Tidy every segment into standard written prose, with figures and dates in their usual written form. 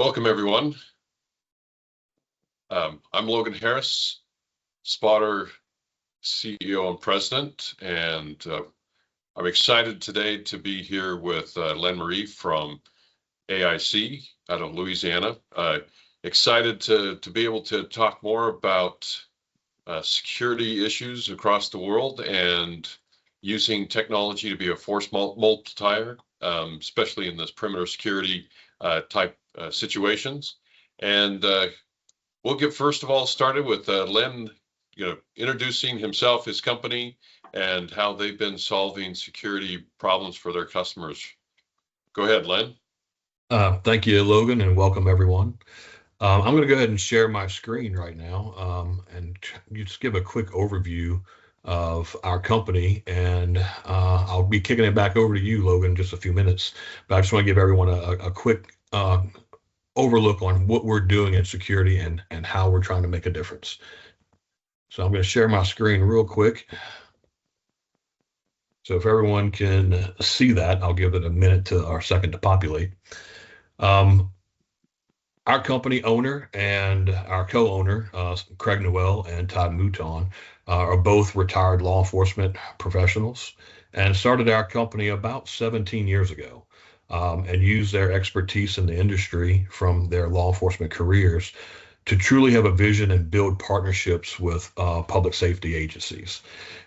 Welcome, everyone. I'm Logan Harris, Spotter CEO and President, and I'm excited today to be here with Len Marie from AIC out of Louisiana. Excited to be able to talk more about security issues across the world and using technology to be a force multiplier, especially in this perimeter security type situations. And we'll get first of all started with Len, introducing himself, his company, and how they've been solving security problems for their customers. Go ahead, Len. Thank you, Logan, and welcome everyone. I'm going to go ahead and share my screen right now and just give a quick overview of our company, and I'll be kicking it back over to you, Logan, in just a few minutes. But I just want to give everyone a quick overlook on what we're doing in security and how we're trying to make a difference. So I'm going to share my screen real quick. So if everyone can see that, I'll give it a minute or a second to populate. Our company owner and our co-owner, Craig Noel and Todd Mouton, are both retired law enforcement professionals and started our company about 17 years ago, and used their expertise in the industry from their law enforcement careers to truly have a vision and build partnerships with public safety agencies.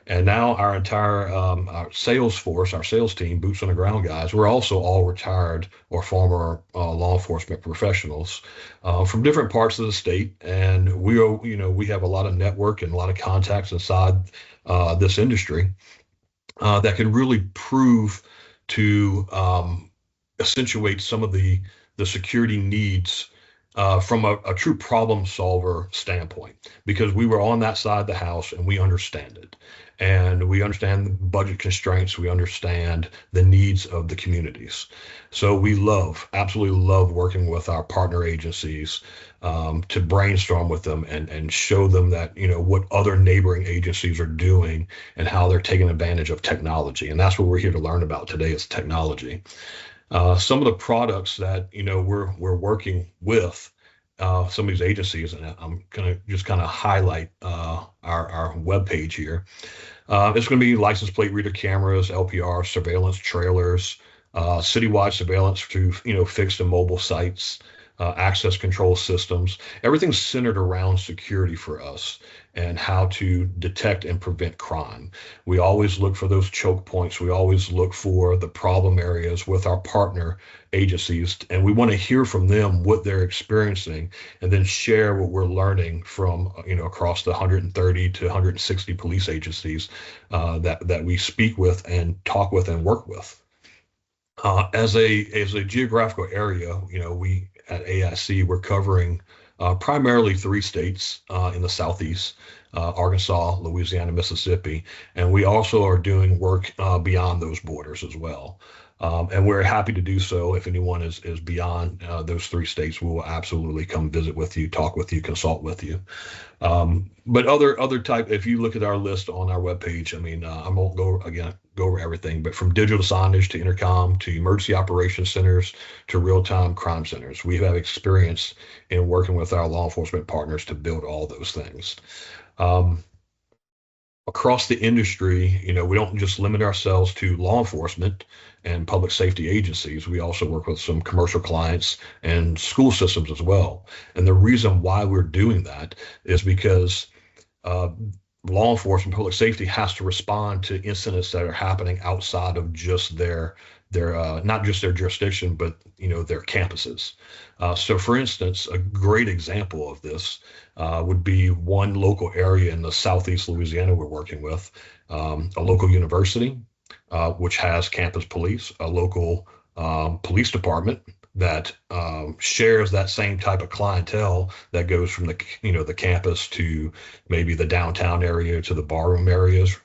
And now our entire our sales force, our sales team, boots on the ground guys, we're also all retired or former law enforcement professionals from different parts of the state. And we have a lot of network and a lot of contacts inside this industry that can really prove to accentuate some of the security needs from a true problem solver standpoint, because we were on that side of the house and we understand it. And we understand the budget constraints. We understand the needs of the communities. So we absolutely love working with our partner agencies to brainstorm with them and show them that, what other neighboring agencies are doing and how they're taking advantage of technology. And that's what we're here to learn about today, is technology. Some of the products that we're working with some of these agencies, and I'm going to just kind of highlight our webpage here. It's going to be license plate reader cameras, LPR, surveillance trailers, citywide surveillance to fixed and mobile sites, access control systems. Everything's centered around security for us and how to detect and prevent crime. We always look for those choke points. We always look for the problem areas with our partner agencies, and we want to hear from them what they're experiencing and then share what we're learning from across the 130 to 160 police agencies that we speak with and talk with and work with. As a geographical area, we at AIC, we're covering primarily 3 states in the Southeast, Arkansas, Louisiana, Mississippi, and we also are doing work beyond those borders as well. And we're happy to do so. If anyone is beyond those 3 states, we will absolutely come visit with you, talk with you, consult with you. But other type, if you look at our list on our webpage, I won't go over everything, but from digital signage to intercom to emergency operations centers to real-time crime centers, we have experience in working with our law enforcement partners to build all those things. Across the industry, we don't just limit ourselves to law enforcement and public safety agencies. We also work with some commercial clients and school systems as well. And the reason why we're doing that is because law enforcement, public safety has to respond to incidents that are happening outside of just their not just their jurisdiction, but their campuses. So for instance, a great example of this would be one local area in the Southeast Louisiana we're working with, a local university, which has campus police, a local police department that shares that same type of clientele that goes from the campus to maybe the downtown area to the barroom areas.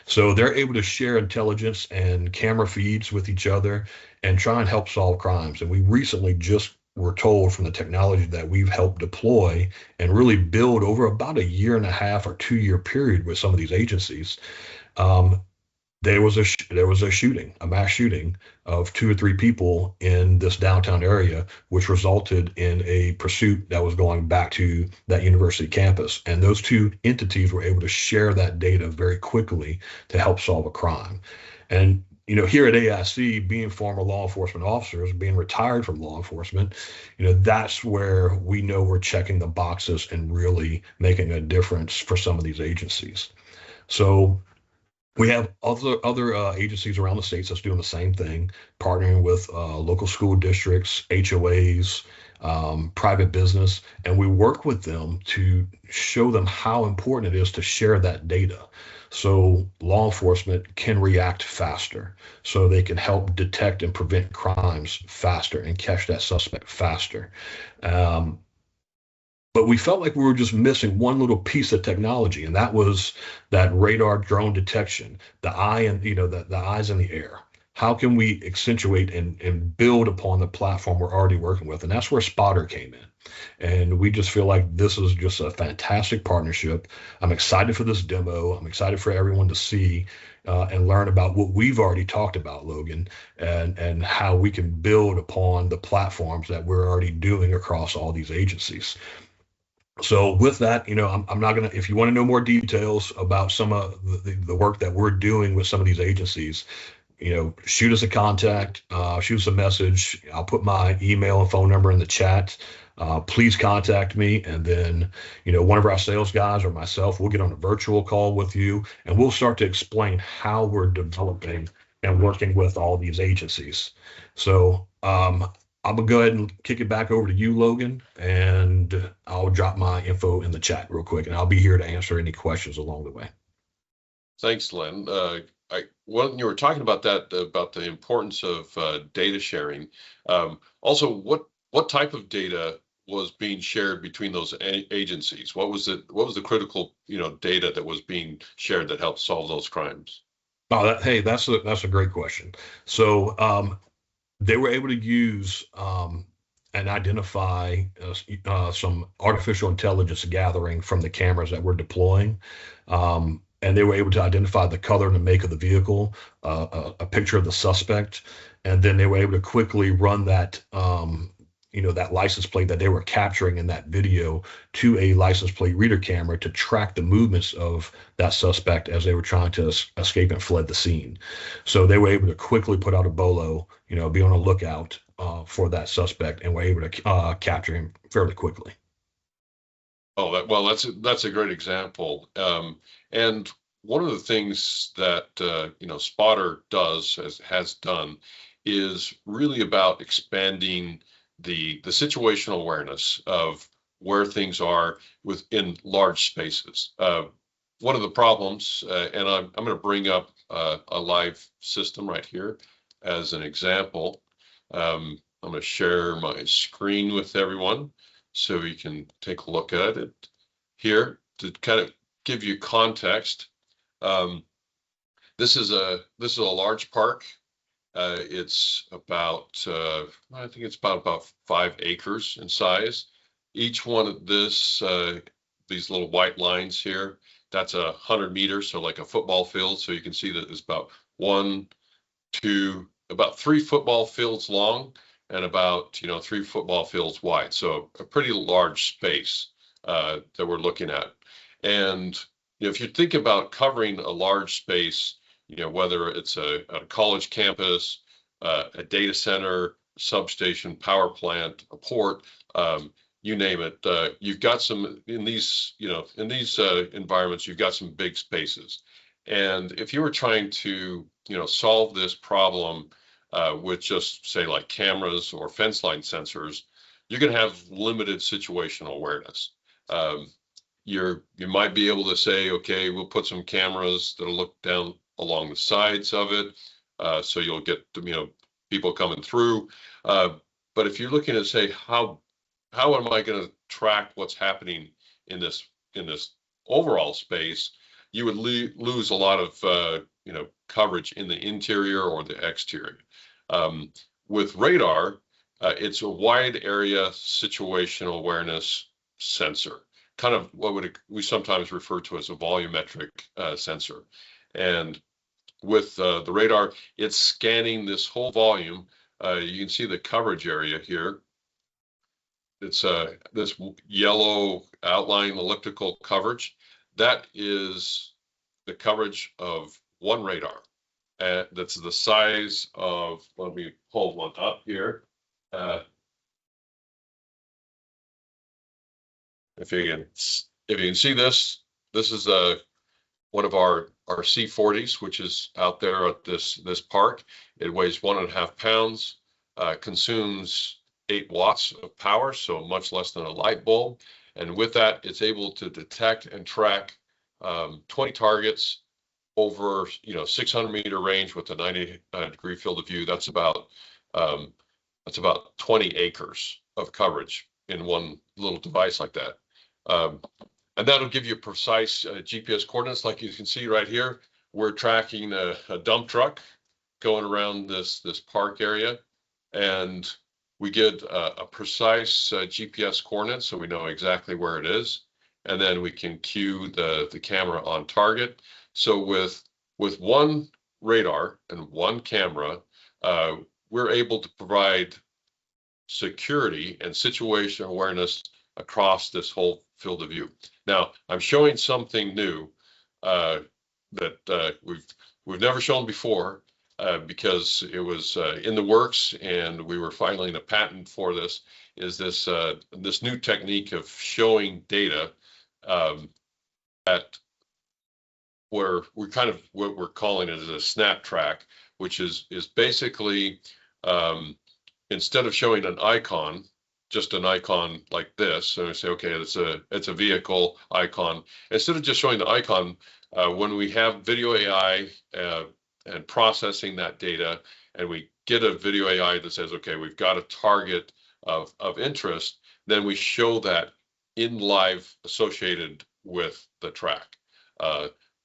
So they're able to share intelligence and camera feeds with each other and try and help solve crimes. And we recently just were told from the technology that we've helped deploy and really build over about a 1.5 year or 2 year period with some of these agencies, there was a shooting, a mass shooting of 2 or 3 people in this downtown area, which resulted in a pursuit that was going back to that university campus. And those two entities were able to share that data very quickly to help solve a crime. And here at AIC, being former law enforcement officers, being retired from law enforcement, that's where we know we're checking the boxes and really making a difference for some of these agencies. So we have other agencies around the states that's doing the same thing, partnering with local school districts, HOAs, private business, and we work with them to show them how important it is to share that data so law enforcement can react faster, so they can help detect and prevent crimes faster and catch that suspect faster. But we felt like we were just missing one little piece of technology, and that was that radar drone detection, the eye and the eyes in the air. How can we accentuate and build upon the platform we're already working with? And that's where Spotter came in. And we just feel like this is just a fantastic partnership. I'm excited for this demo. I'm excited for everyone to see and learn about what we've already talked about, Logan, and how we can build upon the platforms that we're already doing across all these agencies. So with that, I'm not going to, if you want to know more details about some of the work that we're doing with some of these agencies, shoot us a contact, shoot us a message. I'll put my email and phone number in the chat. Please contact me. And then, one of our sales guys or myself, we'll get on a virtual call with you and we'll start to explain how we're developing and working with all these agencies. So, I'm gonna go ahead and kick it back over to you, Logan, and I'll drop my info in the chat real quick, and I'll be here to answer any questions along the way. Thanks, Len. When you were talking about that, about the importance of data sharing, also what type of data was being shared between those agencies? What was the critical data that was being shared that helped solve those crimes? Oh, hey, that's a great question. So they were able to use and identify some artificial intelligence gathering from the cameras that we're deploying. And they were able to identify the color and the make of the vehicle, a picture of the suspect, and then they were able to quickly run that, that license plate that they were capturing in that video to a license plate reader camera to track the movements of that suspect as they were trying to escape and fled the scene. So they were able to quickly put out a bolo, be on a lookout for that suspect, and were able to capture him fairly quickly. Oh, well, that's a great example. And one of the things that Spotter has done is really about expanding the situational awareness of where things are within large spaces. One of the problems, and I'm going to bring up a live system right here as an example. I'm going to share my screen with everyone so you can take a look at it here to kind of give you context. This is a large park. It's about I think it's about 5 acres in size. Each one of these little white lines here, that's 100 meters, so like a football field. So you can see that it's about about 3 football fields long and about 3 football fields wide. So a pretty large space that we're looking at. And if you think about covering a large space, whether it's a college campus, a data center, substation, power plant, a port, you name it, you've got some in these environments, you've got some big spaces. And if you were trying to solve this problem with just say like cameras or fence line sensors, you're going to have limited situational awareness. You might be able to say, okay, we'll put some cameras that'll look down along the sides of it, so you'll get people coming through. But if you're looking at say how am I going to track what's happening in this overall space, you would lose a lot of coverage in the interior or the exterior. With radar, it's a wide area situational awareness sensor, kind of what we sometimes refer to as a volumetric sensor. And with the radar, it's scanning this whole volume. You can see the coverage area here. It's this yellow outline elliptical coverage. That is the coverage of one radar. That's the size of, let me pull one up here. If you can see this, this is one of our C40s, which is out there at this park. It weighs 1.5 pounds, consumes 8 watts of power, so much less than a light bulb. And with that, it's able to detect and track 20 targets over 600-meter range with a 90-degree field of view. That's about 20 acres of coverage in one little device like that. And that'll give you precise GPS coordinates, like you can see right here. We're tracking a dump truck going around this park area, and we get a precise GPS coordinate, so we know exactly where it is, and then we can cue the camera on target. So with one radar and one camera, we're able to provide security and situation awareness across this whole field of view. Now, I'm showing something new that we've never shown before because it was in the works, and we were filing a patent for this. Is this new technique of showing data at where we're kind of what we're calling it as a snap track, which is basically instead of showing an icon, just an icon like this, so we say, okay, it's a vehicle icon. Instead of just showing the icon, when we have video AI and processing that data, and we get a video AI that says, okay, we've got a target of interest, then we show that in live associated with the track.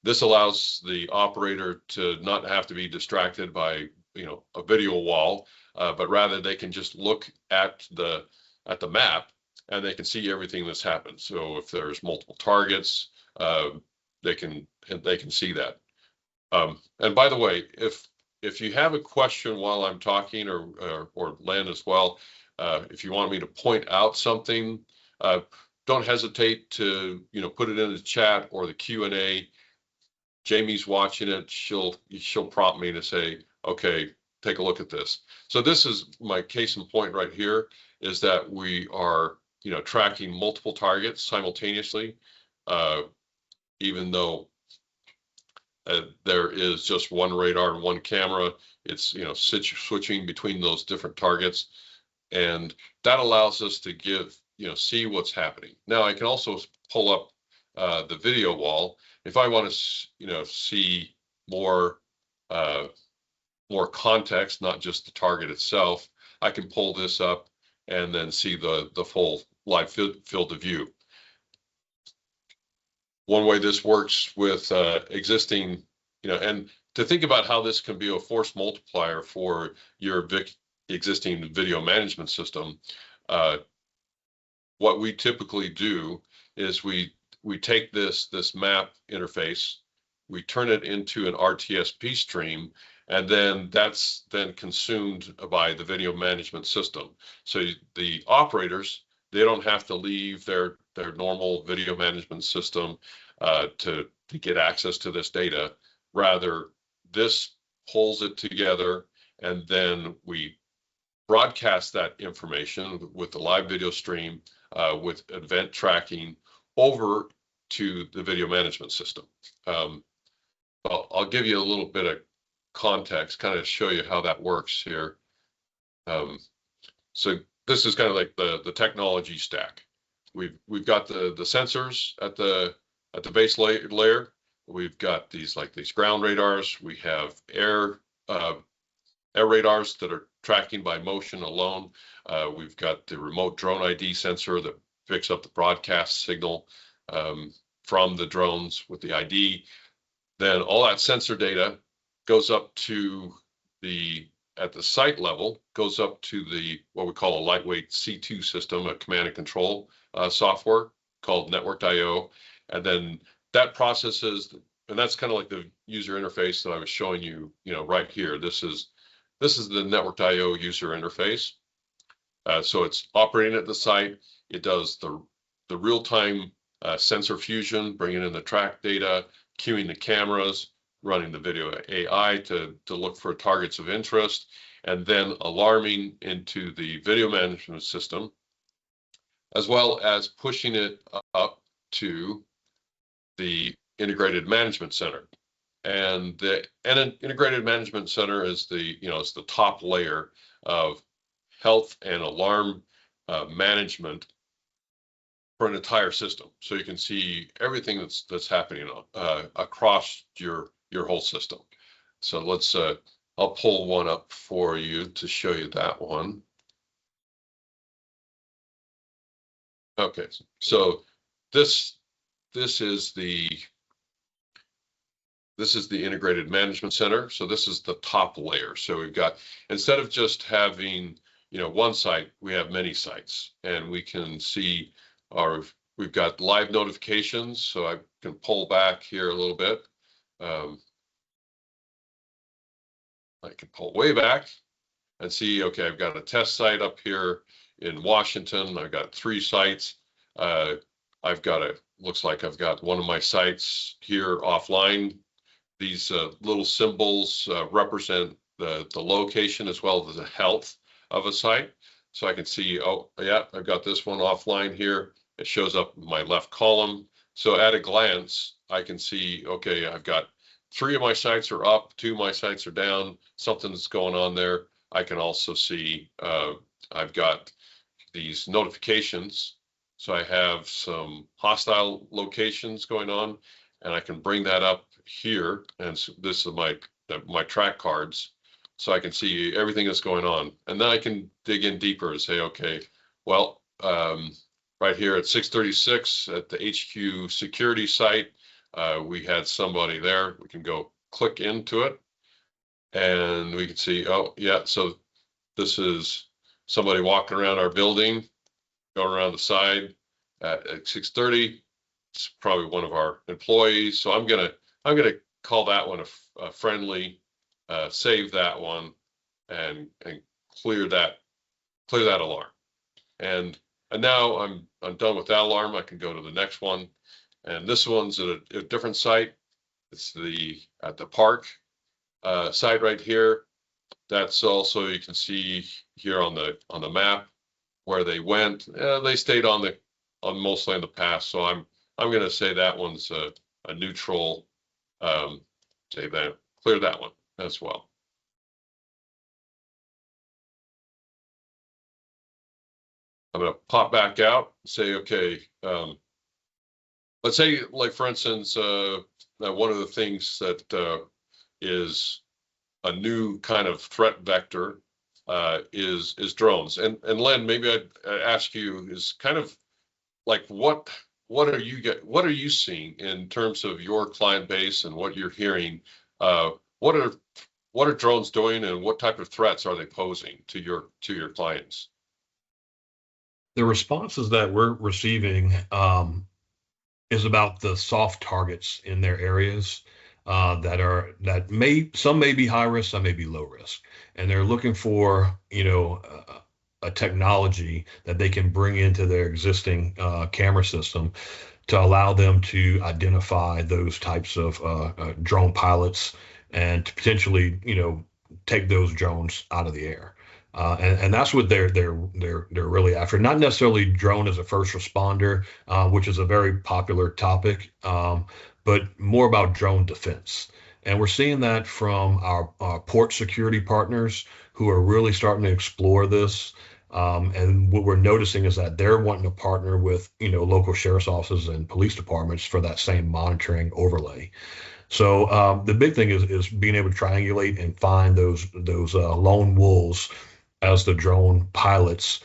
This allows the operator to not have to be distracted by a video wall, but rather they can just look at the map and they can see everything that's happened. So if there's multiple targets, they can see that. And by the way, if you have a question while I'm talking, or Len as well, if you want me to point out something, don't hesitate to put it in the chat or the Q&A. Jamie's watching it. She'll prompt me to say, okay, take a look at this. So this is my case in point right here, is that we are tracking multiple targets simultaneously, even though there is just one radar and one camera. It's switching between those different targets, and that allows us to see what's happening. Now I can also pull up the video wall if I want to see more context, not just the target itself. I can pull this up and then see the full live field of view. One way this works with existing, and to think about how this can be a force multiplier for your existing video management system, what we typically do is we take this map interface, we turn it into an RTSP stream, and then that's then consumed by the video management system. So the operators, they don't have to leave their normal video management system to get access to this data. Rather, this pulls it together, and then we broadcast that information with the live video stream with event tracking over to the video management system. I'll give you a little bit of context, kind of show you how that works here. So this is kind of like the technology stack. We've got the sensors at the base layer. We've got these ground radars. We have air radars that are tracking by motion alone. We've got the remote drone ID sensor that picks up the broadcast signal from the drones with the ID. Then all that sensor data goes up to at the site level, goes up to what we call a lightweight C2 system, a command and control software called NetworkedIO. And then that processes that's kind of like the user interface that I was showing you, right here. This is the NetworkedIO user interface. So it's operating at the site. It does the real-time sensor fusion, bringing in the track data, queuing the cameras, running the video AI to look for targets of interest, and then alarming into the video management system, as well as pushing it up to the integrated management center. And an integrated management center is it's the top layer of health and alarm management for an entire system. So you can see everything that's happening across your whole system. So let's I'll pull one up for you to show you that one. Okay, so this is the integrated management center. So this is the top layer. So we've got, instead of just having one site, we have many sites, and we can see we've got live notifications. So I can pull back here a little bit. I can pull way back and see, okay, I've got a test site up here in Washington. I've got 3 sites. Looks like I've got one of my sites here offline. These little symbols represent the location as well as the health of a site. So I can see, oh yeah, I've got this one offline here. It shows up in my left column. So at a glance, I can see, okay, I've got 3 of my sites are up, 2 of my sites are down, something's going on there. I can also see I've got these notifications. So I have some hostile locations going on, and I can bring that up here. And so this is my track cards. So I can see everything that's going on. And then I can dig in deeper and say, okay, well, right here at 636 at the HQ security site, we had somebody there. We can go click into it, and we can see, oh yeah, so this is somebody walking around our building, going around the side at 6:30. It's probably one of our employees. So I'm gonna call that one a friendly, save that one, and clear that alarm. And now I'm done with that alarm. I can go to the next one, and this one's at a different site. It's at the park site right here. That's also, you can see here on the map where they went. They stayed mostly on the path. So I'm going to say that one's a neutral. Say that, clear that one as well. I'm going to pop back out, say, okay, let's say, like, for instance, one of the things that is a new kind of threat vector is drones. And Len, maybe I'd ask you, is kind of like what are you seeing in terms of your client base and what you're hearing? What are drones doing, and what type of threats are they posing to your clients? The responses that we're receiving is about the soft targets in their areas some may be high risk, some may be low risk, and they're looking for a technology that they can bring into their existing camera system to allow them to identify those types of drone pilots and to potentially take those drones out of the air. And that's what they're really after. Not necessarily drone as a first responder, which is a very popular topic, but more about drone defense. And we're seeing that from our port security partners who are really starting to explore this. And what we're noticing is that they're wanting to partner with local sheriff's offices and police departments for that same monitoring overlay. So the big thing is being able to triangulate and find those lone wolves as the drone pilots,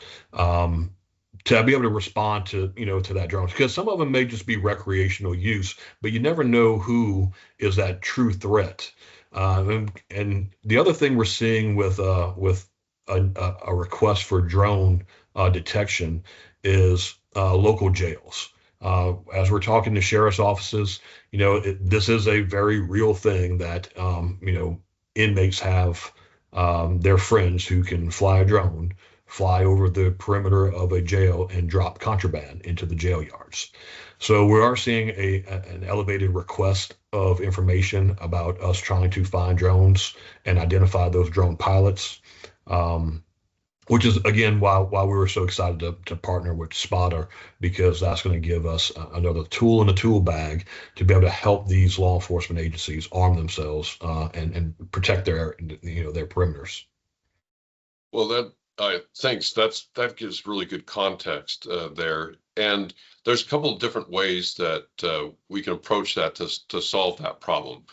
to be able to respond to that drone, because some of them may just be recreational use, but you never know who is that true threat. And the other thing we're seeing with a request for drone detection is local jails. As we're talking to sheriff's offices, this is a very real thing that, inmates have their friends who can fly a drone, fly over the perimeter of a jail and drop contraband into the jail yards. So we are seeing an elevated request of information about us trying to find drones and identify those drone pilots. Which is again why we were so excited to partner with Spotter, because that's going to give us another tool in the tool bag to be able to help these law enforcement agencies arm themselves and protect their perimeters. Well, thanks. That gives really good context there, and there's a couple of different ways that we can approach that to solve that problem.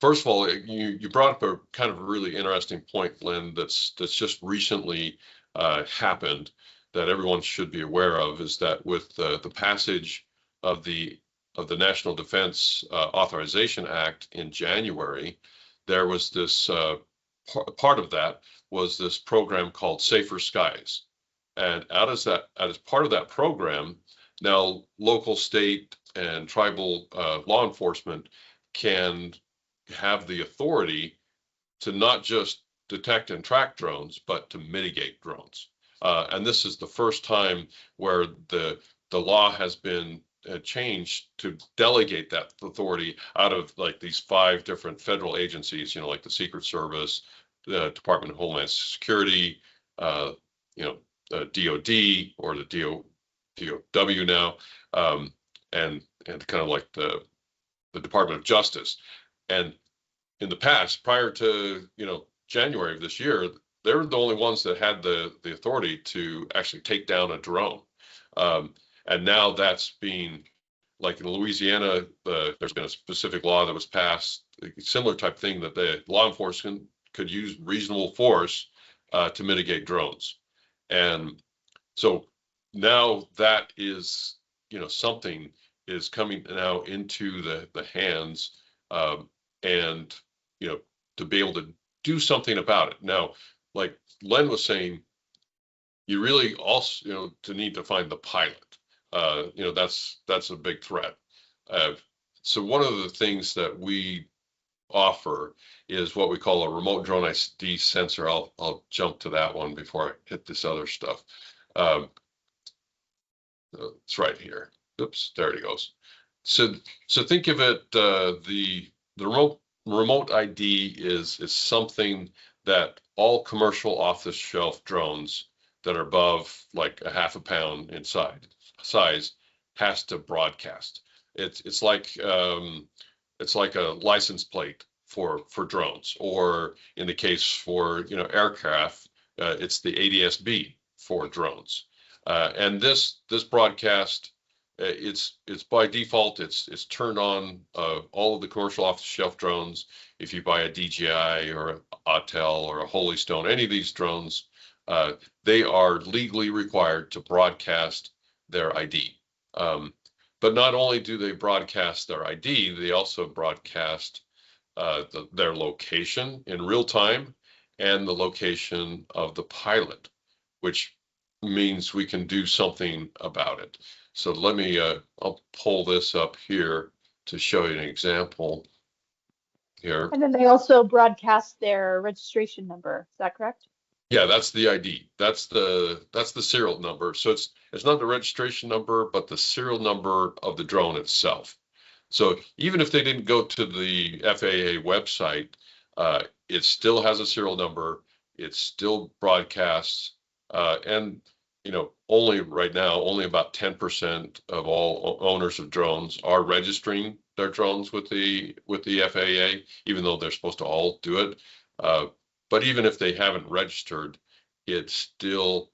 First of all, you brought up a kind of really interesting point, Lynn, that's just recently happened that everyone should be aware of, is that with the passage of the National Defense Authorization Act in January, there was this part of that was this program called Safer Skies, and as part of that program, now local, state, and tribal law enforcement can have the authority to not just detect and track drones, but to mitigate drones. And this is the first time where the law has been changed to delegate that authority out of like these 5 different federal agencies, like the Secret Service, the Department of Homeland Security, the DOD or the DOW now, and kind of like the Department of Justice. And in the past, prior to January of this year, they were the only ones that had the authority to actually take down a drone. And now that's being, like in Louisiana, there's been a specific law that was passed, a similar type thing, that the law enforcement could use reasonable force to mitigate drones. And so now that is, something is coming now into the hands, and to be able to do something about it. Now, like Len was saying, you really also to need to find the pilot. That's a big threat. So one of the things that we offer is what we call a remote drone ID sensor. I'll jump to that one before I hit this other stuff. It's right here. Oops, there it goes. So think of it, the remote ID is something that all commercial off-the-shelf drones that are above like a half a pound in size has to broadcast. It's like a license plate for drones, or in the case for aircraft, it's the ADS-B for drones. And this broadcast, it's by default, it's turned on all of the commercial off-the-shelf drones. If you buy a DJI or an Autel or a Holy Stone, any of these drones, they are legally required to broadcast their ID. But not only do they broadcast their ID, they also broadcast their location in real time and the location of the pilot, which means we can do something about it. So let me, I'll pull this up here to show you an example here. And then they also broadcast their registration number. Is that correct? Yeah, that's the ID. That's the serial number. So it's not the registration number, but the serial number of the drone itself. So even if they didn't go to the FAA website, it still has a serial number. It still broadcasts, and only right now, only about 10% of all owners of drones are registering their drones with the FAA, even though they're supposed to all do it. But even if they haven't registered, it still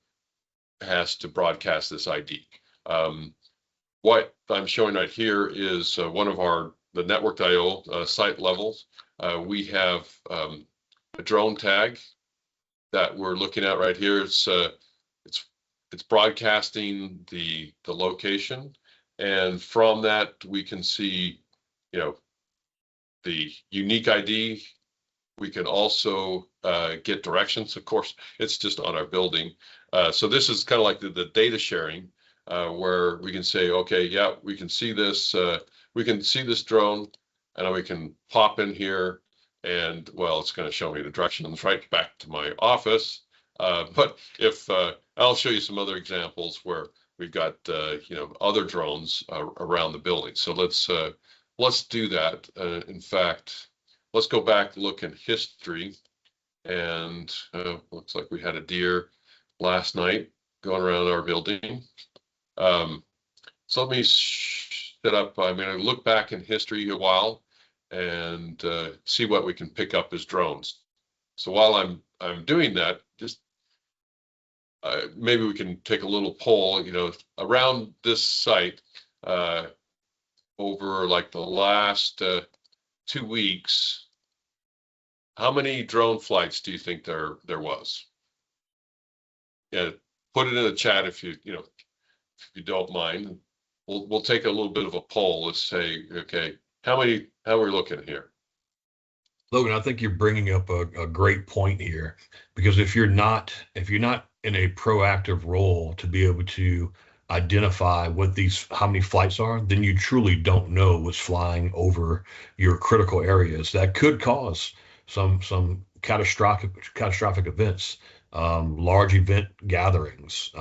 has to broadcast this ID. What I'm showing right here is one of the NetworkedIO site levels. We have a drone tag that we're looking at right here. It's broadcasting the location, and from that we can see, the unique ID. We can also get directions. Of course, it's just on our building. So this is kind of like the data sharing. where we can say, okay, yeah, we can see this drone, and we can pop in here, and well, it's going to show me the directions right back to my office. But if I'll show you some other examples where we've got other drones around the building. So let's do that. In fact, let's go back, look in history, and looks like we had a deer last night going around our building. So let me set up. I'm going to look back in history a while and see what we can pick up as drones. So while I'm doing that, just maybe we can take a little poll, around this site over like the last 2 weeks. How many drone flights do you think there was? Yeah, put it in the chat if you don't mind. We'll take a little bit of a poll. Let's say, okay, how are we looking here? Logan, I think you're bringing up a great point here, because if you're not in a proactive role to be able to identify how many flights are, then you truly don't know what's flying over your critical areas. That could cause some catastrophic events, large event gatherings,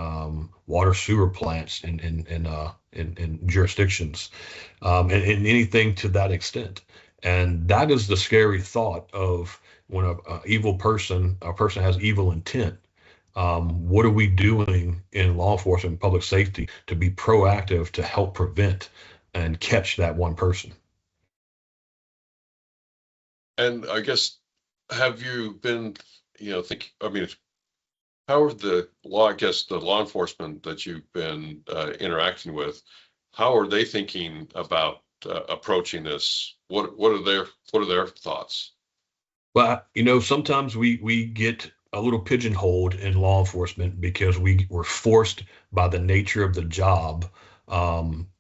water sewer plants in jurisdictions, and anything to that extent. And that is the scary thought of when a person has evil intent. What are we doing in law enforcement and public safety to be proactive to help prevent and catch that one person? And I guess, have you been, how are the law enforcement that you've been interacting with, how are they thinking about approaching this? What are their thoughts? Well, sometimes we get a little pigeonholed in law enforcement because we were forced by the nature of the job,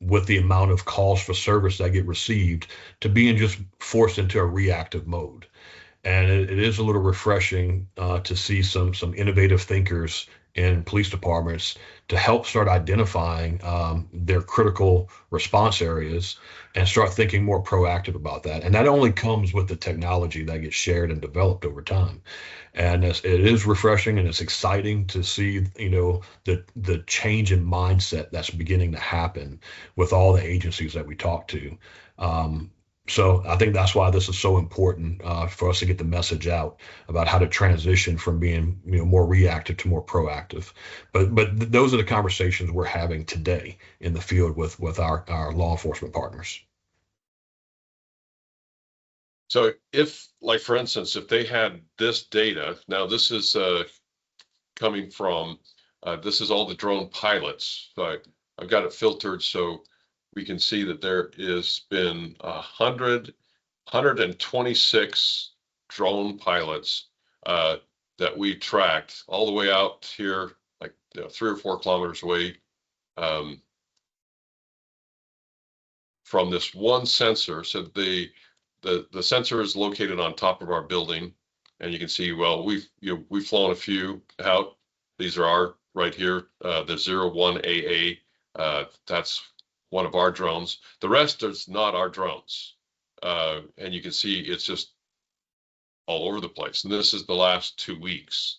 with the amount of calls for service that get received, to being just forced into a reactive mode. And it is a little refreshing to see some innovative thinkers in police departments to help start identifying their critical response areas and start thinking more proactive about that. And that only comes with the technology that gets shared and developed over time. And it is refreshing, and it's exciting to see, the change in mindset that's beginning to happen with all the agencies that we talk to. So I think that's why this is so important for us to get the message out about how to transition from being more reactive to more proactive. But those are the conversations we're having today in the field with our law enforcement partners. So if, like, for instance, if they had this data, now this is coming from, this is all the drone pilots. So I've got it filtered so we can see that there has been 126 drone pilots that we tracked all the way out here, like 3 or 4 kilometers away, from this one sensor. So the sensor is located on top of our building, and you can see, well, we've flown a few out. These are our right here, the 01AA. That's one of our drones. The rest is not our drones. And you can see it's just all over the place. And this is the last 2 weeks.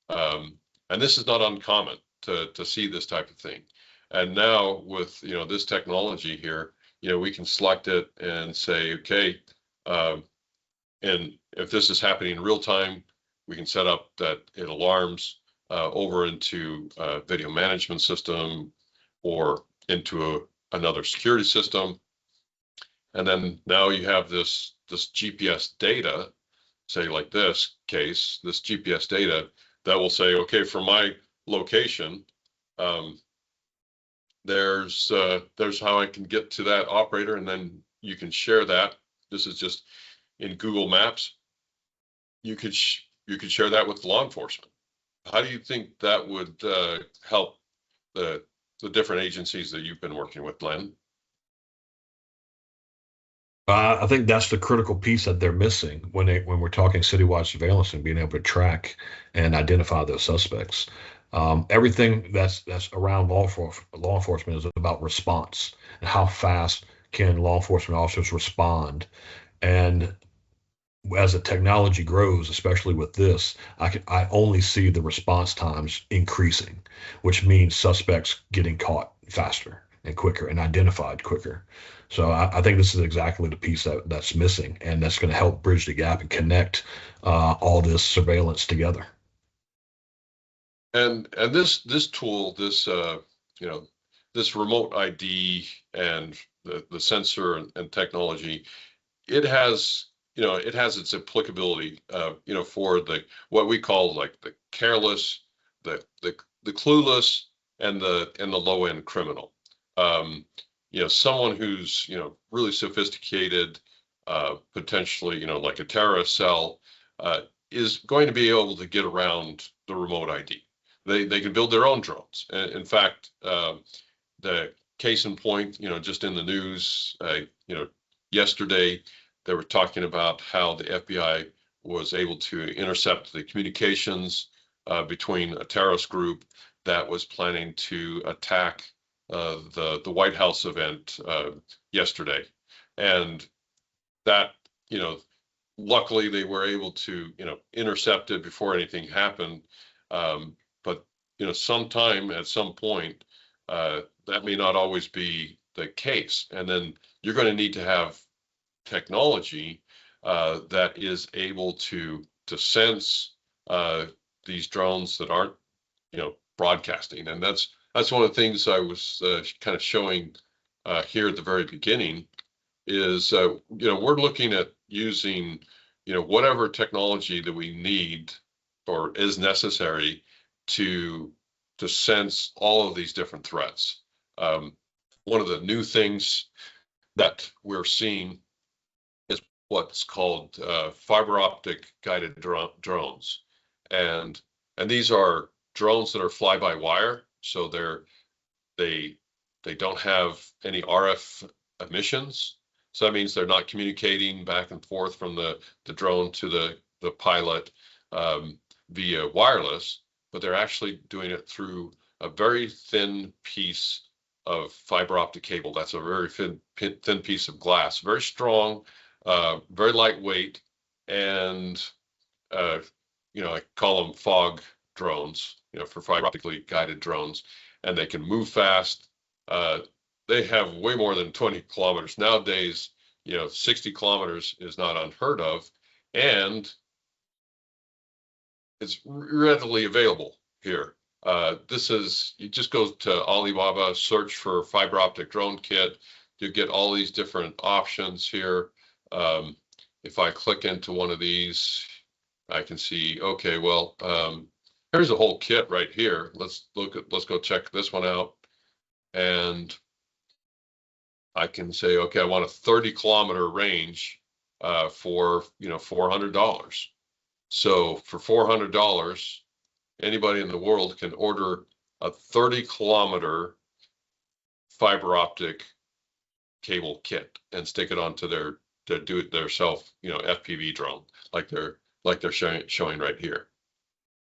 And this is not uncommon to see this type of thing. And now with, this technology here, we can select it and say, okay, and if this is happening in real time, we can set up that it alarms over into a video management system or into another security system. And then now you have this GPS data, say like this case, this GPS data that will say, okay, for my location, there's how I can get to that operator, and then you can share that. This is just in Google Maps. You could share that with law enforcement. How do you think that would help the different agencies that you've been working with, Len? I think that's the critical piece that they're missing when we're talking citywide surveillance and being able to track and identify those suspects. Everything that's around law enforcement is about response and how fast can law enforcement officers respond. And as the technology grows, especially with this, I only see the response times increasing, which means suspects getting caught faster and quicker and identified quicker. So I think this is exactly the piece that's missing, and that's going to help bridge the gap and connect all this surveillance together. And this tool, this remote ID and the sensor and technology, it has its applicability for what we call like the careless, the clueless, and the low end criminal. Someone who's really sophisticated, potentially like a terrorist cell, is going to be able to get around the remote ID. They can build their own drones. In fact, the case in point, just in the news, yesterday, they were talking about how the FBI was able to intercept the communications between a terrorist group that was planning to attack the White House event yesterday. And that, luckily they were able to, intercept it before anything happened. But, sometime at some point, that may not always be the case. And then you're going to need to have technology that is able to sense these drones that aren't, broadcasting. And that's one of the things I was kind of showing here at the very beginning is, we're looking at using, whatever technology that we need or is necessary to sense all of these different threats. One of the new things that we're seeing is what's called fiber optic guided drones, and these are drones that are fly by wire, so they don't have any RF emissions. So that means they're not communicating back and forth from the drone to the pilot via wireless, but they're actually doing it through a very thin piece of fiber optic cable. That's a very thin piece of glass, very strong, very lightweight, and I call them fog drones, for fiber optically guided drones, and they can move fast. They have way more than 20 kilometers nowadays. 60 kilometers is not unheard of, and it's readily available here. You just go to Alibaba, search for fiber optic drone kit. You get all these different options here. If I click into one of these, I can see, okay, well, here's a whole kit right here. Let's go check this one out. And I can say, okay, I want a 30-kilometer range for $400. So for $400, anybody in the world can order a 30-kilometer fiber optic cable kit and stick it onto their do-it-yourself, FPV drone, like they're showing right here.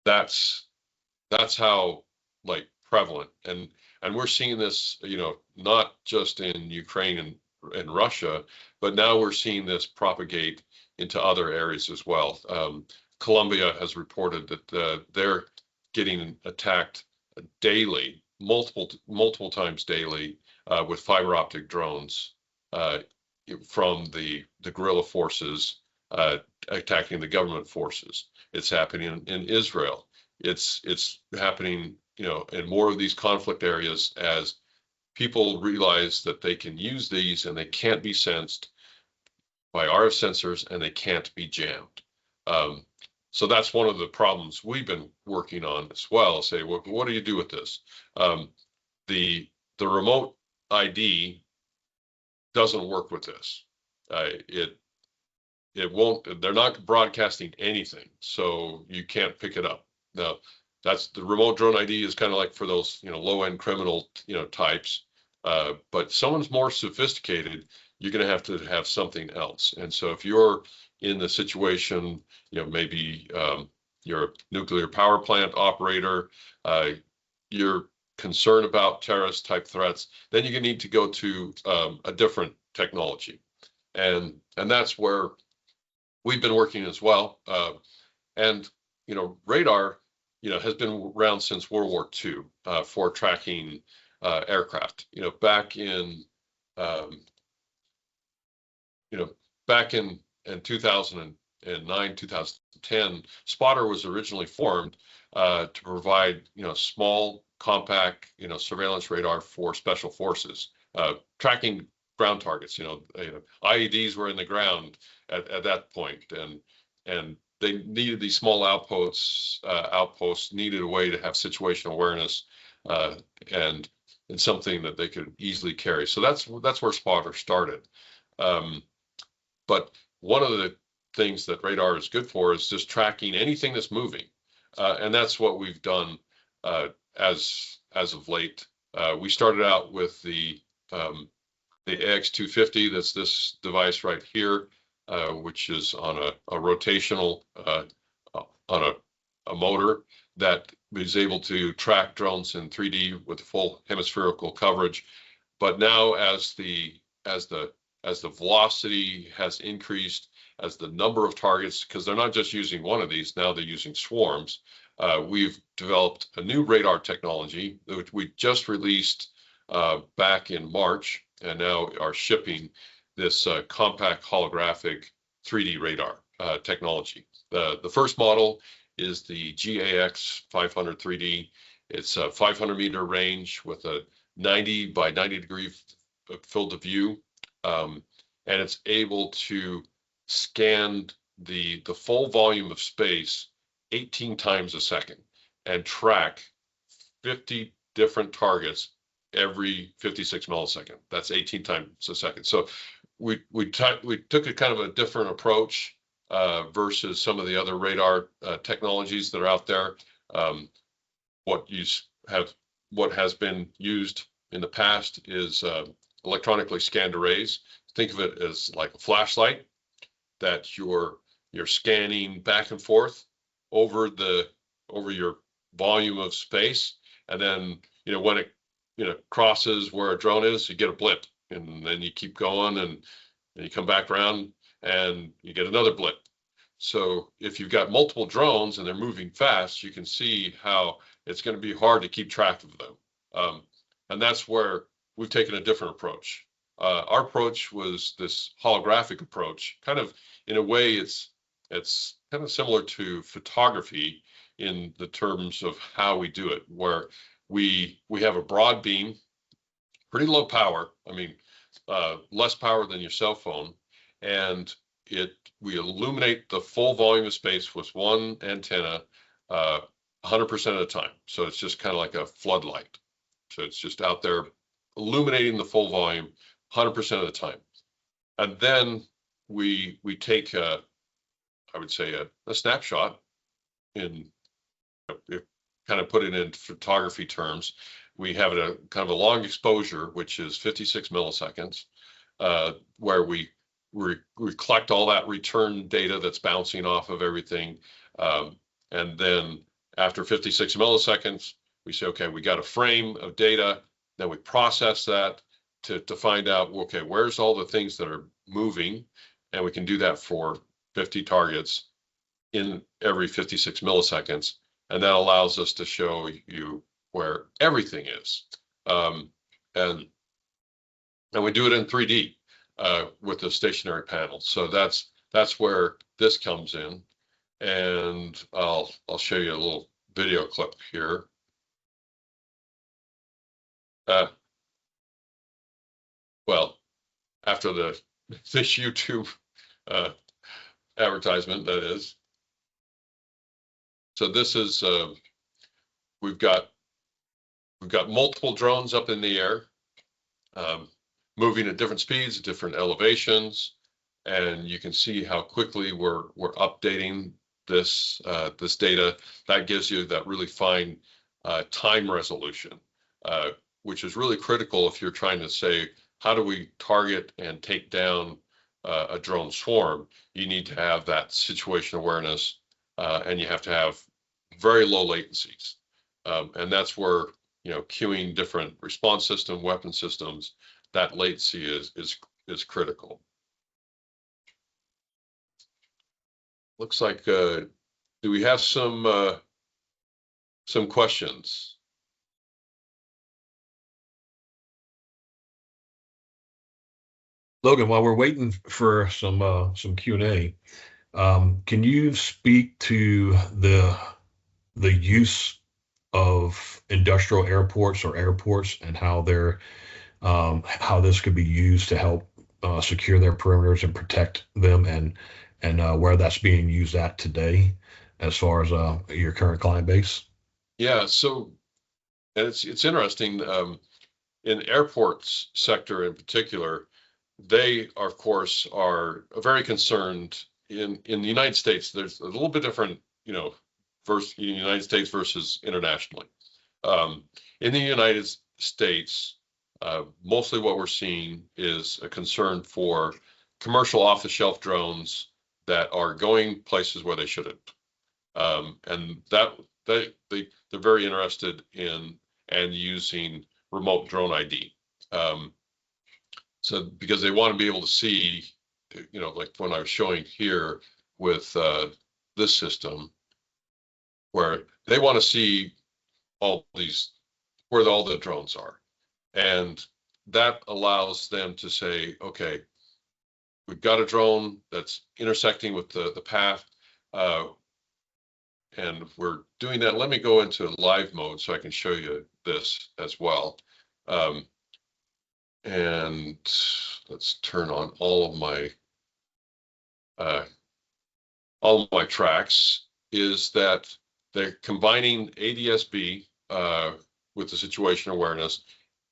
That's how prevalent, and we're seeing this, not just in Ukraine and Russia, but now we're seeing this propagate into other areas as well. Colombia has reported that they're getting attacked daily, multiple times daily, with fiber optic drones from the guerrilla forces attacking the government forces. It's happening in Israel. It's happening, in more of these conflict areas as people realize that they can use these and they can't be sensed by RF sensors and they can't be jammed. So that's one of the problems we've been working on as well. Say, what do you do with this? The remote ID doesn't work with this. It won't. They're not broadcasting anything, so you can't pick it up. Now, that's the remote drone ID is kind of like for those low-end criminal types. But someone's more sophisticated, you're going to have something else. And so if you're in the situation, maybe you're a nuclear power plant operator, you're concerned about terrorist type threats, then you're going to need to go to a different technology. And that's where we've been working as well. And, radar, has been around since World War II for tracking aircraft. Back in, back in 2009, 2010, Spotter was originally formed to provide, small, compact, surveillance radar for special forces, tracking ground targets. IEDs were in the ground at that point, and they needed these small outposts. Outposts needed a way to have situational awareness and something that they could easily carry. So that's where Spotter started. But one of the things that radar is good for is just tracking anything that's moving, and that's what we've done as of late. We started out with the AX250. That's this device right here, which is on a rotational on a motor that is able to track drones in 3D with full hemispherical coverage. But now, as the velocity has increased, as the number of targets, because they're not just using one of these, now they're using swarms. We've developed a new radar technology that we just released back in March, and now are shipping this compact holographic 3D radar technology. The first model is the GAX 500 3D. It's a 500-meter range with a 90 by 90 degree field of view, and it's able to scan the full volume of space 18 times a second and track 50 different targets every 56 milliseconds. That's 18 times a second. So we took a kind of a different approach versus some of the other radar technologies that are out there. What has been used in the past is electronically scanned arrays. Think of it as like a flashlight that you're scanning back and forth over your volume of space, and then when it crosses where a drone is, you get a blip, and then you keep going, and you come back around and you get another blip. So if you've got multiple drones and they're moving fast, you can see how it's going to be hard to keep track of them. And that's where we've taken a different approach. Our approach was this holographic approach. Kind of, in a way, it's kind of similar to photography in the terms of how we do it, where we have a broad beam, pretty low power. I mean, less power than your cell phone, and we illuminate the full volume of space with one antenna 100% of the time. So it's just kind of like a floodlight. So it's just out there illuminating the full volume 100% of the time. And then we take I would say a snapshot, in kind of put it in photography terms. We have a kind of a long exposure, which is 56 milliseconds, where we collect all that return data that's bouncing off of everything. And then after 56 milliseconds, we say, okay, we got a frame of data. Then we process that to find out, okay, where's all the things that are moving? And we can do that for 50 targets in every 56 milliseconds. And that allows us to show you where everything is. And we do it in 3D with the stationary panel. So that's where this comes in. And I'll show you a little video clip here. Well, after this YouTube advertisement, that is. So this is we've got multiple drones up in the air, moving at different speeds, different elevations, and you can see how quickly we're updating this data. That gives you that really fine time resolution, which is really critical if you're trying to say, how do we target and take down a drone swarm? You need to have that situational awareness and you have to have very low latencies. And that's where, queuing different response system, weapon systems, that latency is critical. Looks like, do we have some questions? Logan, while we're waiting for some Q&A, can you speak to the use of industrial airports or airports and how they're how this could be used to help secure their perimeters and protect them, and where that's being used at today, as far as your current client base? Yeah, so and it's interesting. In airports sector in particular, they of course are very concerned in the United States. There's a little bit different, versus the United States versus internationally. In the United States, mostly what we're seeing is a concern for commercial off-the-shelf drones that are going places where they shouldn't, and that they're very interested in and using remote drone ID. So because they want to be able to see, like when I was showing here with this system, where they want to see all these, where all the drones are. And that allows them to say, okay, we've got a drone that's intersecting with the path, and we're doing that. Let me go into live mode so I can show you this as well. And let's turn on all of my tracks. Is that they're combining ADS-B with the situation awareness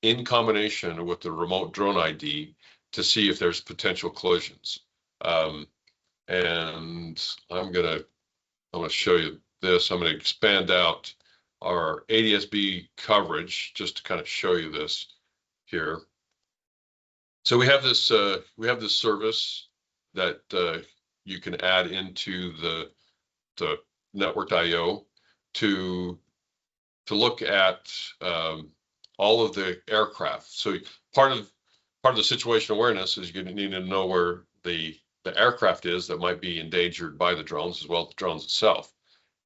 in combination with the remote drone ID to see if there's potential collisions. And I'm gonna show you this. I'm gonna expand out our ADS-B coverage just to kind of show you this here. So we have this service that you can add into the NetworkedIO to look at all of the aircraft. So part of the situation awareness is you need to know where the aircraft is that might be endangered by the drones, as well as the drones itself.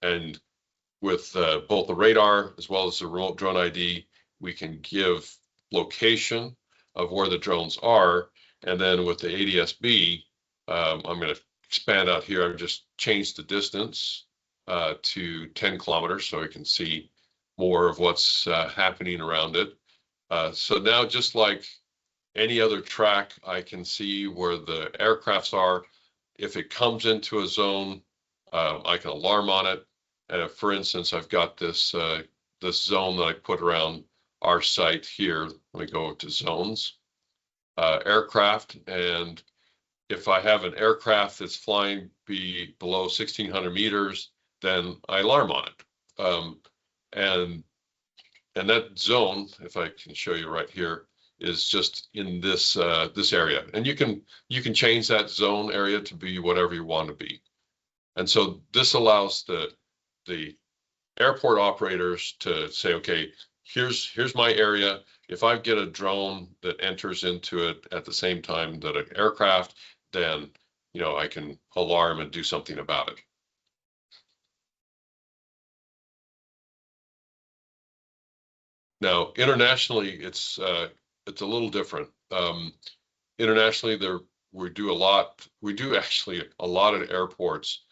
And with both the radar as well as the remote drone ID, we can give location of where the drones are. And then with the ADS-B, I'm going to expand out here. I've just changed the distance to 10 kilometers so we can see more of what's happening around it. So now, just like any other track, I can see where the aircrafts are. If it comes into a zone, I can alarm on it. And if, for instance, I've got this zone that I put around our site here. Let me go to zones, aircraft, and if I have an aircraft that's flying below 1,600 meters, then I alarm on it. And that zone, if I can show you right here, is just in this area. And you can change that zone area to be whatever you want to be. And so this allows the airport operators to say, okay, here's my area. If I get a drone that enters into it at the same time that an aircraft, then I can alarm and do something about it. Now, internationally, it's a little different. Internationally, we do actually a lot at airports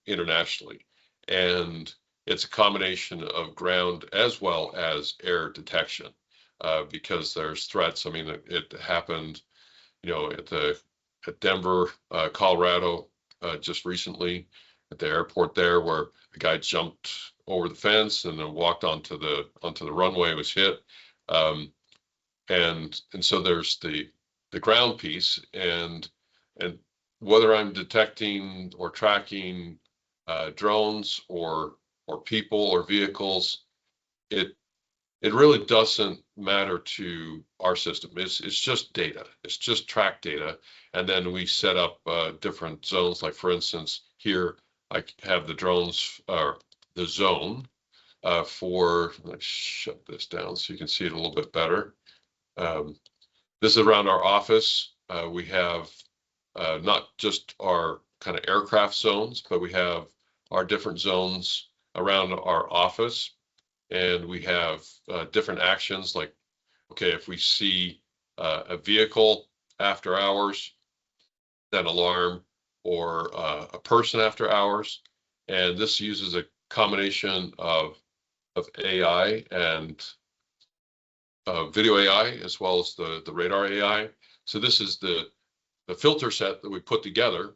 internationally, and it's a combination of ground as well as air detection because there's threats. I mean, it happened, at Denver, Colorado, just recently at the airport there, where a guy jumped over the fence and then walked onto the runway, was hit, and so there's the ground piece, and whether I'm detecting or tracking drones or people or vehicles, it really doesn't matter to our system. It's just data. It's just track data. And then we set up different zones. Like, for instance, here I have the drones, or the zone, let's shut this down so you can see it a little bit better. This is around our office. We have not just our kind of aircraft zones, but we have our different zones around our office. And we have different actions like, okay, if we see a vehicle after hours, then alarm, or a person after hours. And this uses a combination of AI and video AI, as well as the radar AI. So this is the filter set that we put together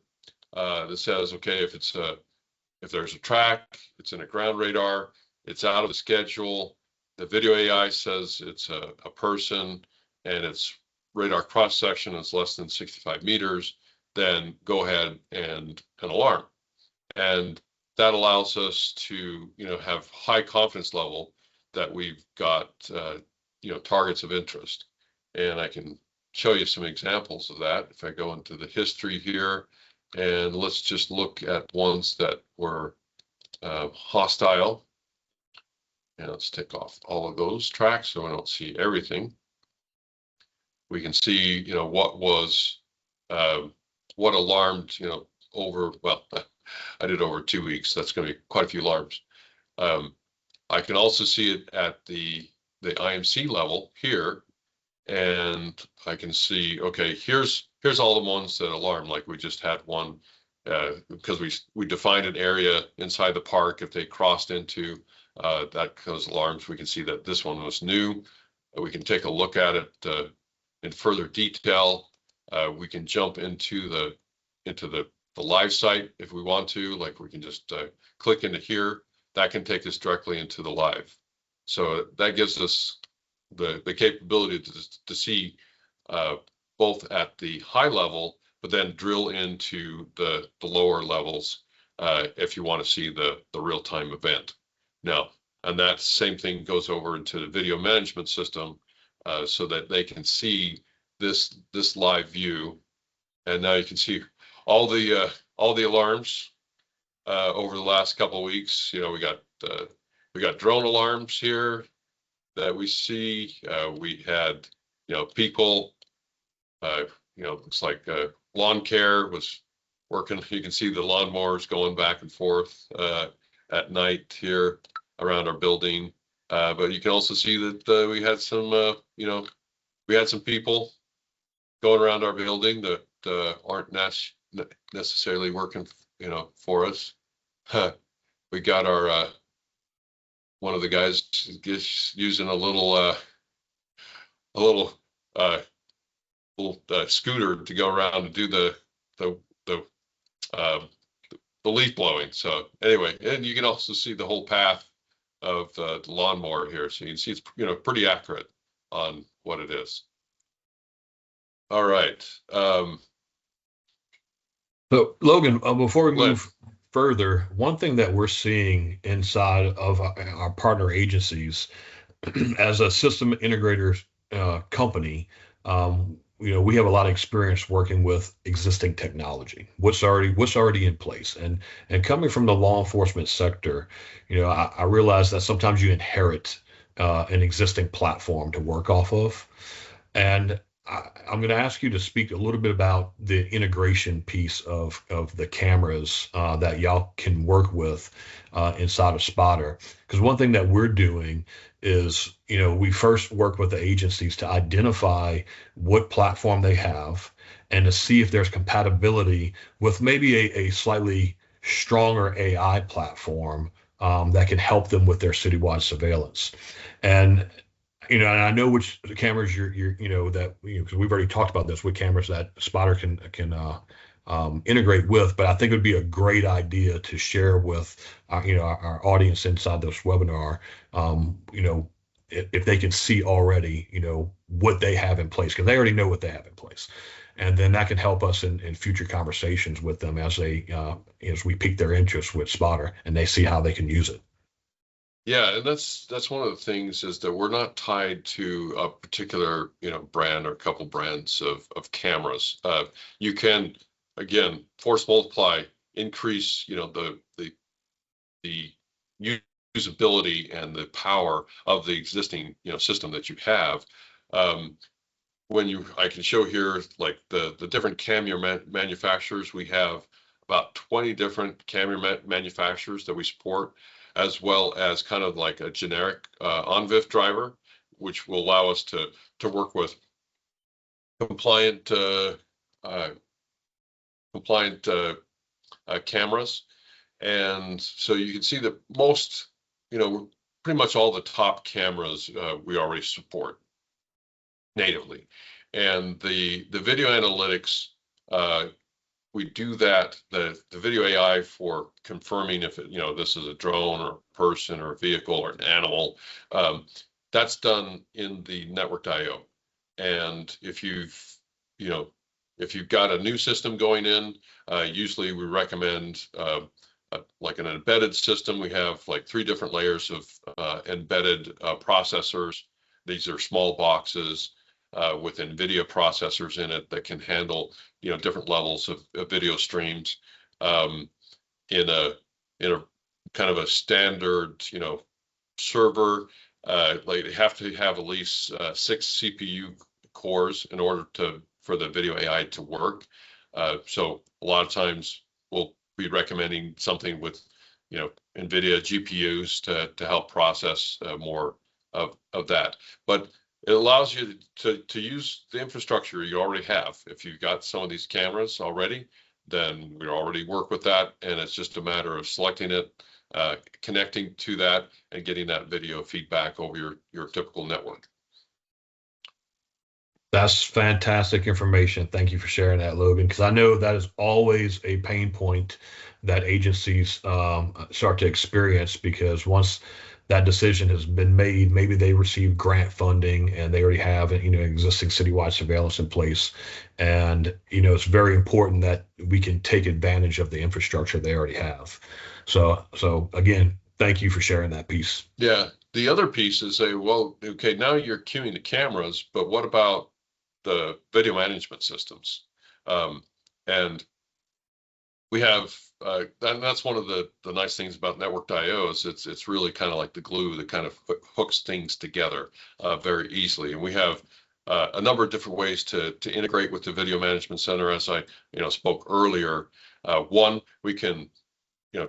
that says, okay, if there's a track, it's in a ground radar, it's out of the schedule. The video AI says it's a person and its radar cross section is less than 65 meters. Then go ahead and an alarm, and that allows us to have high confidence level that we've got targets of interest. And I can show you some examples of that if I go into the history here, and let's just look at ones that were hostile. And let's take off all of those tracks so we don't see everything. We can see what alarmed over, well, I did over 2 weeks. That's going to be quite a few alarms. I can also see it at the IMC level here, and I can see, okay, here's all the ones that alarm. Like we just had one because we defined an area inside the park. If they crossed into that cause alarms, we can see that this one was new. We can take a look at it in further detail. We can jump into the live site if we want to. Like we can just click into here. That can take us directly into the live. So that gives us the capability to see both at the high level, but then drill into the lower levels if you want to see the real-time event. Now, and that same thing goes over into the video management system so that they can see this live view. And now you can see all the alarms over the last couple of weeks. We got drone alarms here that we see. We had people. Looks like lawn care was working. You can see the lawnmowers going back and forth at night here around our building. But you can also see that we had some people going around our building that aren't necessarily working, for us. We got our one of the guys just using a little scooter to go around and do the leaf blowing. So anyway, and you can also see the whole path of the lawnmower here, so you can see it's pretty accurate on what it is. All right. So Logan, before we move further, one thing that we're seeing inside of our partner agencies as a system integrator company, we have a lot of experience working with existing technology, what's already in place, and coming from the law enforcement sector, I realize that sometimes you inherit an existing platform to work off of, and I'm going to ask you to speak a little bit about the integration piece of the cameras that y'all can work with inside of Spotter. Because one thing that we're doing is, we first work with the agencies to identify what platform they have and to see if there's compatibility with maybe a slightly stronger AI platform that can help them with their citywide surveillance. And and I know which cameras because we've already talked about this, what cameras that Spotter can integrate with, but I think it would be a great idea to share with our audience inside this webinar, if they can see already, what they have in place, because they already know what they have in place. And then that can help us in future conversations with them as we pique their interest with Spotter and they see how they can use it. Yeah, and that's one of the things is that we're not tied to a particular brand or a couple brands of cameras. You can again force multiply increase, the usability and the power of the existing, system that you have. I can show here like the different camera manufacturers. We have about 20 different camera manufacturers that we support, as well as kind of like a generic ONVIF driver, which will allow us to work with compliant cameras. And so you can see that most, pretty much all the top cameras we already support natively. And the video analytics, we do that, the video AI for confirming if this is a drone or a person or a vehicle or an animal. That's done in the NetworkedIO. And if you've got a new system going in, usually we recommend like an embedded system. We have like 3 different layers of embedded processors. These are small boxes with NVIDIA processors in it that can handle different levels of video streams in a kind of a standard server. Like they have to have at least 6 CPU cores in order for the video AI to work. So a lot of times we'll be recommending something with NVIDIA GPUs to help process more of that. But it allows you to use the infrastructure you already have. If you've got some of these cameras already, then we already work with that, and it's just a matter of selecting it, connecting to that, and getting that video feedback over your typical network. That's fantastic information. Thank you for sharing that, Logan, because I know that is always a pain point that agencies start to experience, because once that decision has been made, maybe they receive grant funding and they already have existing citywide surveillance in place. And it's very important that we can take advantage of the infrastructure they already have. So again, thank you for sharing that piece. Yeah. The other piece is well, okay, now you're queuing the cameras, but what about the video management systems? And we have, and that's one of the nice things about NetworkedIO is it's really kind of like the glue that kind of hooks things together very easily. And we have a number of different ways to integrate with the Video Management Center, as I spoke earlier. One, we can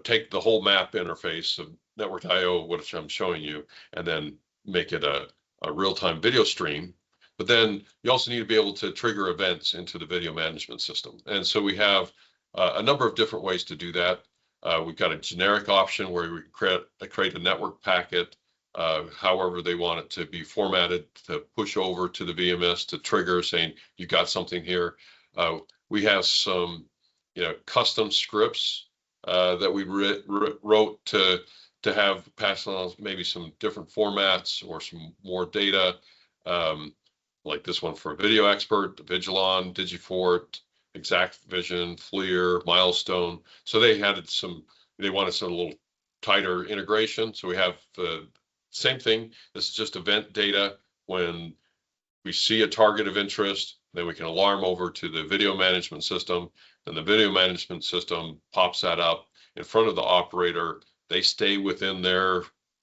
take the whole map interface of NetworkedIO, which I'm showing you, and then make it a real-time video stream. But then you also need to be able to trigger events into the video management system. And so we have a number of different ways to do that. We've got a generic option where we create a network packet, however they want it to be formatted, to push over to the VMS to trigger saying you got something here. We have some custom scripts that we wrote to have pass on maybe some different formats or some more data, like this one for Video Expert, Vigilon, Digifort, Exact Vision, FLIR, Milestone. So they wanted some little tighter integration. So we have the same thing. This is just event data. When we see a target of interest, then we can alarm over to the video management system. Then the video management system pops that up in front of the operator. They stay within their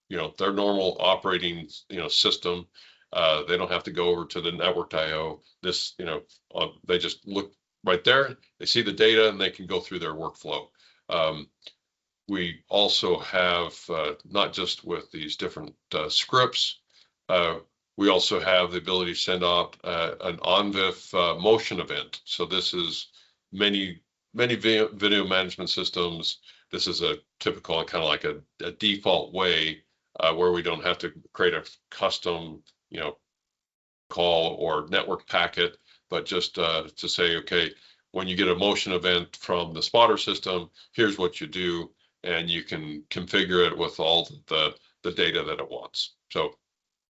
normal operating, system. They don't have to go over to the NetworkedIO. They just look right there, they see the data, and they can go through their workflow. We also have, not just with these different scripts, we also have the ability to send out an ONVIF motion event. So this is many video management systems. This is a typical kind of like a default way where we don't have to create a custom, call or network packet, but just to say, okay, when you get a motion event from the Spotter system, here's what you do, and you can configure it with all the data that it wants. So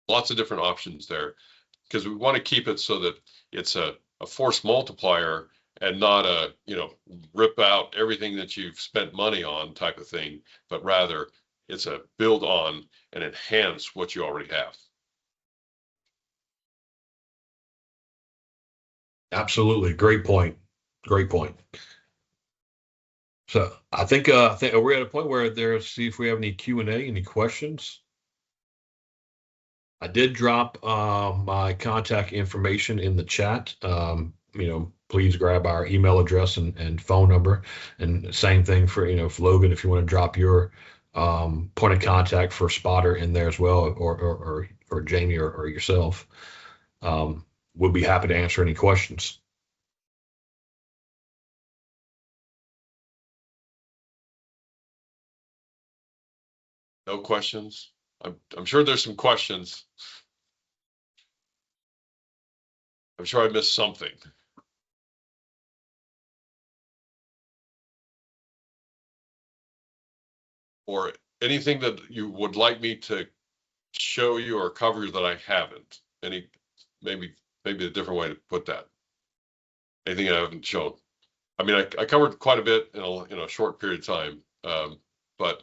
lots of different options there, because we want to keep it so that it's a force multiplier and not a, rip out everything that you've spent money on type of thing, but rather it's a build on and enhance what you already have. Absolutely. Great point. Great point. So I think we're at a point where see if we have any Q&A, any questions. I did drop my contact information in the chat. Please grab our email address and phone number. And same thing for, for Logan, if you want to drop your point of contact for Spotter in there as well, or Jamie or yourself. We'll be happy to answer any questions. No questions? I'm sure there's some questions. I'm sure I missed something. Or anything that you would like me to show you or cover that I haven't. Maybe a different way to put that. Anything I haven't shown. I mean, I covered quite a bit in a short period of time. But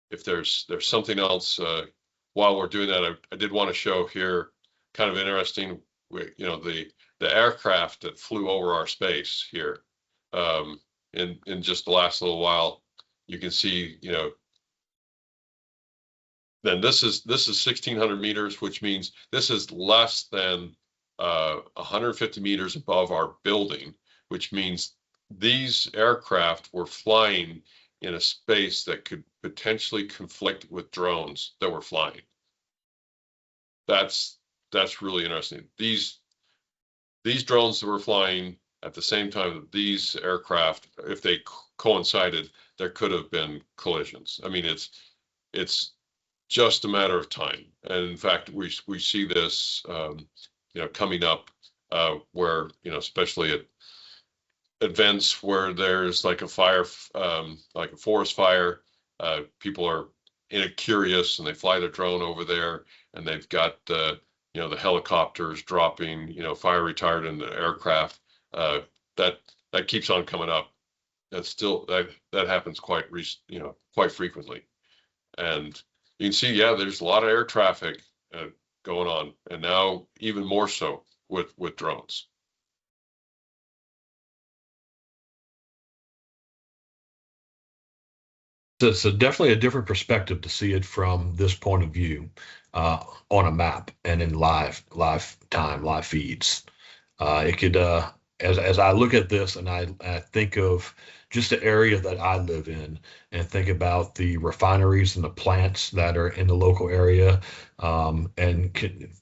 if there's something else while we're doing that, I did want to show here, kind of interesting, the aircraft that flew over our space here. In just the last little while, you can see, then this is 1,600 meters, which means this is less than 150 meters above our building, which means these aircraft were flying in a space that could potentially conflict with drones that were flying. That's really interesting. These drones that were flying at the same time that these aircraft, if they coincided, there could have been collisions. I mean, it's just a matter of time. And in fact, we see this, coming up where, especially at events where there's like a fire, like a forest fire, people are curious and they fly their drone over there and they've got, the helicopters dropping, fire retardant aircraft. That keeps on coming up. That's still, that happens quite frequently. And you can see, yeah, there's a lot of air traffic going on, and now even more so with drones. So it's definitely a different perspective to see it from this point of view on a map and in live feeds. It could, as I look at this and I think of just the area that I live in and think about the refineries and the plants that are in the local area, and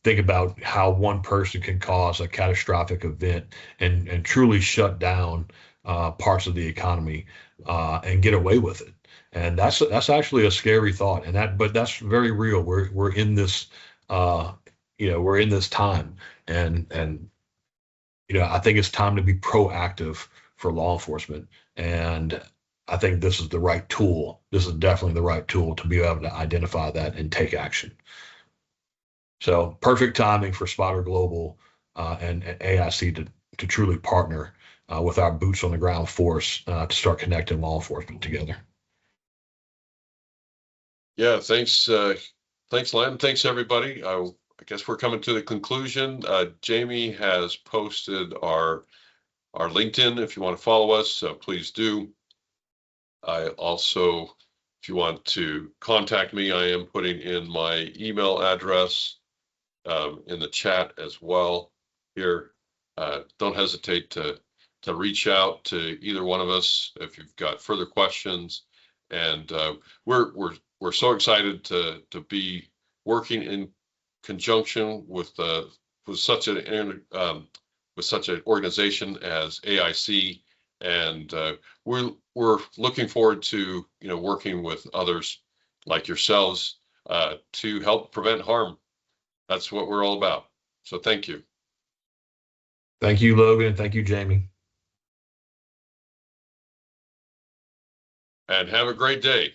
think about how one person can cause a catastrophic event and truly shut down parts of the economy and get away with it. And that's actually a scary thought, but that's very real. We're in this, we're in this time, and I think it's time to be proactive for law enforcement. And I think this is the right tool. This is definitely the right tool to be able to identify that and take action. So perfect timing for Spotter Global and AIC to truly partner with our boots on the ground force to start connecting law enforcement together. Yeah, thanks, Len. Thanks, everybody. I guess we're coming to the conclusion. Jamie has posted our LinkedIn. If you want to follow us, please do. I also, if you want to contact me, I am putting in my email address in the chat as well here. Don't hesitate to reach out to either one of us if you've got further questions. And we're so excited to be working in conjunction with such an organization as AIC, and we're looking forward to working with others like yourselves to help prevent harm. That's what we're all about. So thank you. Thank you, Logan, and thank you, Jamie. And have a great day.